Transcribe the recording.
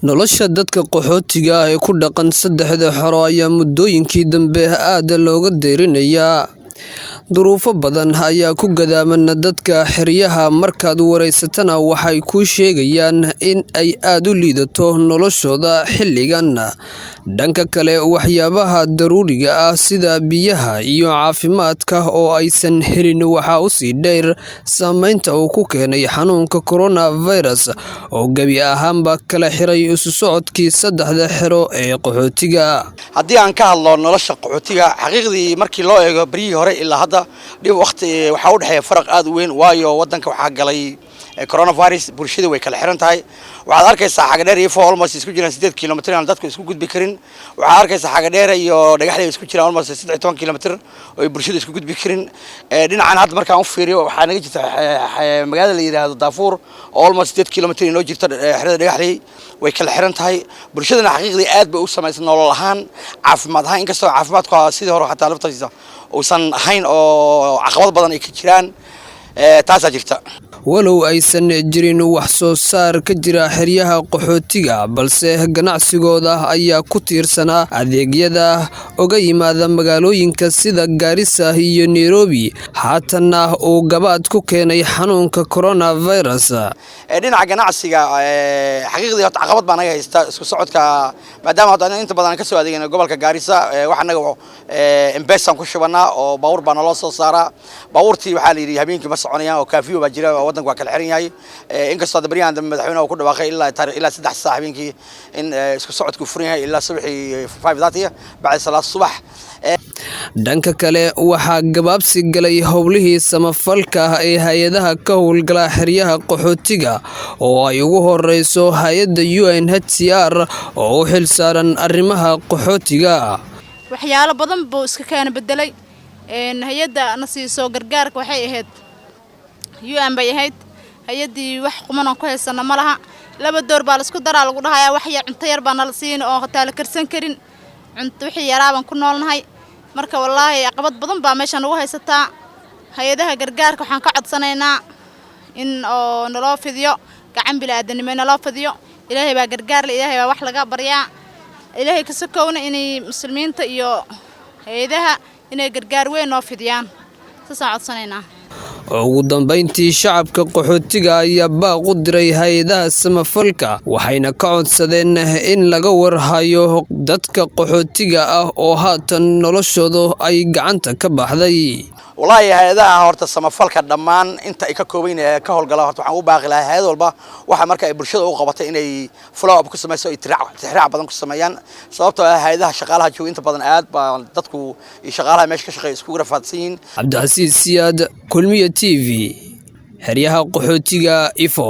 nolosha dadka qaxootiga ah ee ku dhaqan saddexda xero ayaa muddooyinkii dambe aad looga deerinayaa. Duruufo badan ayaa ku gadaaman dadka xeryaha, markaad wareysatana waxay kuu sheegayaan in ay aad u liidato noloshooda xilligan. Dhanka kale, waxyaabaha daruuriga ah sida biyaha iyo caafimaadka oo aysan helin waxaa u sii dheer saameynta uu ku keenay xanuunka coronavirus oo gebi ahaanba kala xiray isu socodkii saddexda xero ee qaxootiga. haddii aan ka hadlo nolosha qaxootiga, xaqiiqdii markii loo eego barihii hore ilaa hadda waqti waxaa u dhexeeya faraq aad u weyn, waayo wadanka waxaa galay coronavirus, bulshada way kala xiran tahay. waxaad arkaysaa xagadheer iyo Ifo almost isku jiraan 8 kilomitir aan dadku isku gudbi karin. waxaad arkaysaa xagadheer iyo dhagaxley isku jiraan almost 16 kilomitir oo ay bulshada isku gudbi karin. dhinacan hadda markaan u fiiriyo waxaa naga jirta magaalada la yiraahdo Daafuur oo almost 8 kilomitir inoo jirta xerada dhagaxley, way kala xiran tahay. bulshadana xaqiiqdii aad bay u samaysan nolol ahaan, caafimaad ahaan, inkastoo caafimaadku sidii hore xataa laftiisa uusan ahayn oo caqabad badan ay ka jiraan, taasaa jirta. walow aysan jirin wax soo saar ka jira xeryaha qaxootiga, balse ganacsigooda ayaa ku tiirsanaa adeegyada uga yimaada magaalooyinka sida Garissa iyo Nairobi, haatanna uu gabaad ku keenay xanuunka coronavirus. dhinaca ganacsiga xaqiiqdii horta caqabad baa naga haysta isku socodka, maadaama hadda inta badan ka soo adeegayno gobolka Garissa. waxa naga M-Pesa ku shubanaa oo baawur baa naloo soo saaraa. baawurtii waxaa la yidhi habeenkii ma soconayaan oo kaafiyo baa jira, wadanku waa kala xiran yahay. inkastoo bariyaan dambe madaxweynaha uu ku dhawaaqay ilaa 3 saac habeenkii in isku socodku furan yahay ilaa subaxii 5:30 bacda salaad subax. dhanka kale, waxaa gabaabsi galay howlihii samafalka ee hay'adaha ka howlgala xeryaha qaxootiga oo ay ugu horeyso hay'adda UNHCR oo u xilsaaran arrimaha qaxootiga. waxyaalo badan buu iska keena bedelay. hay'adda na siiso gargaarka waxay ahayd UN bay ahayd. hay'addii wax quman ku haysana ma laha. laba door baa la isku daraa lagu dhahayaa wax yar cunto yar baa nala siin oo hataa la karsan karin. cunto wixii yaraaban ku noolnahay. marka wallaahi caqabad badan baa meeshan ugu haysataa. hay'adaha gargaarka waxaan ka codsanaynaa in oo naloo fidiyo gacan bilaadanimo naloo fidiyo. ilaahay baa gargaar leh, ilaahay baa wax laga baryaa. ilaahay ka sokowna inay muslimiinta iyo hay'adaha inay gargaar weyn noo fidiyaan. saasaan codsanaynaa. ugu dambeyntii, shacabka qaxootiga ayaa baaq u diray hay'adaha samafalka, waxayna ka codsadeen in laga warhayo dadka qaxootiga ah oo haatan noloshooda ay gacanta ka baxday. wallaahi hay'adaha horta samafalka dhammaan inta ay ka kooban yihiin ka howlgala, horta waxaan u baaqi lahaa hay'ad walba waxa marka ay bulshada u qabatay inay follow up ku sameeyso, tixraac badan ku sameeyaan. sababtoo ah hay'adaha shaqaalaha jooga inta badan aad baa dadku iyo shaqaalaha meesha ka shaqeeya isku rafaadsan yihiin. Cabdicasiis Siyaad, Kulmiye TV, xeryaha qaxootiga Ifo.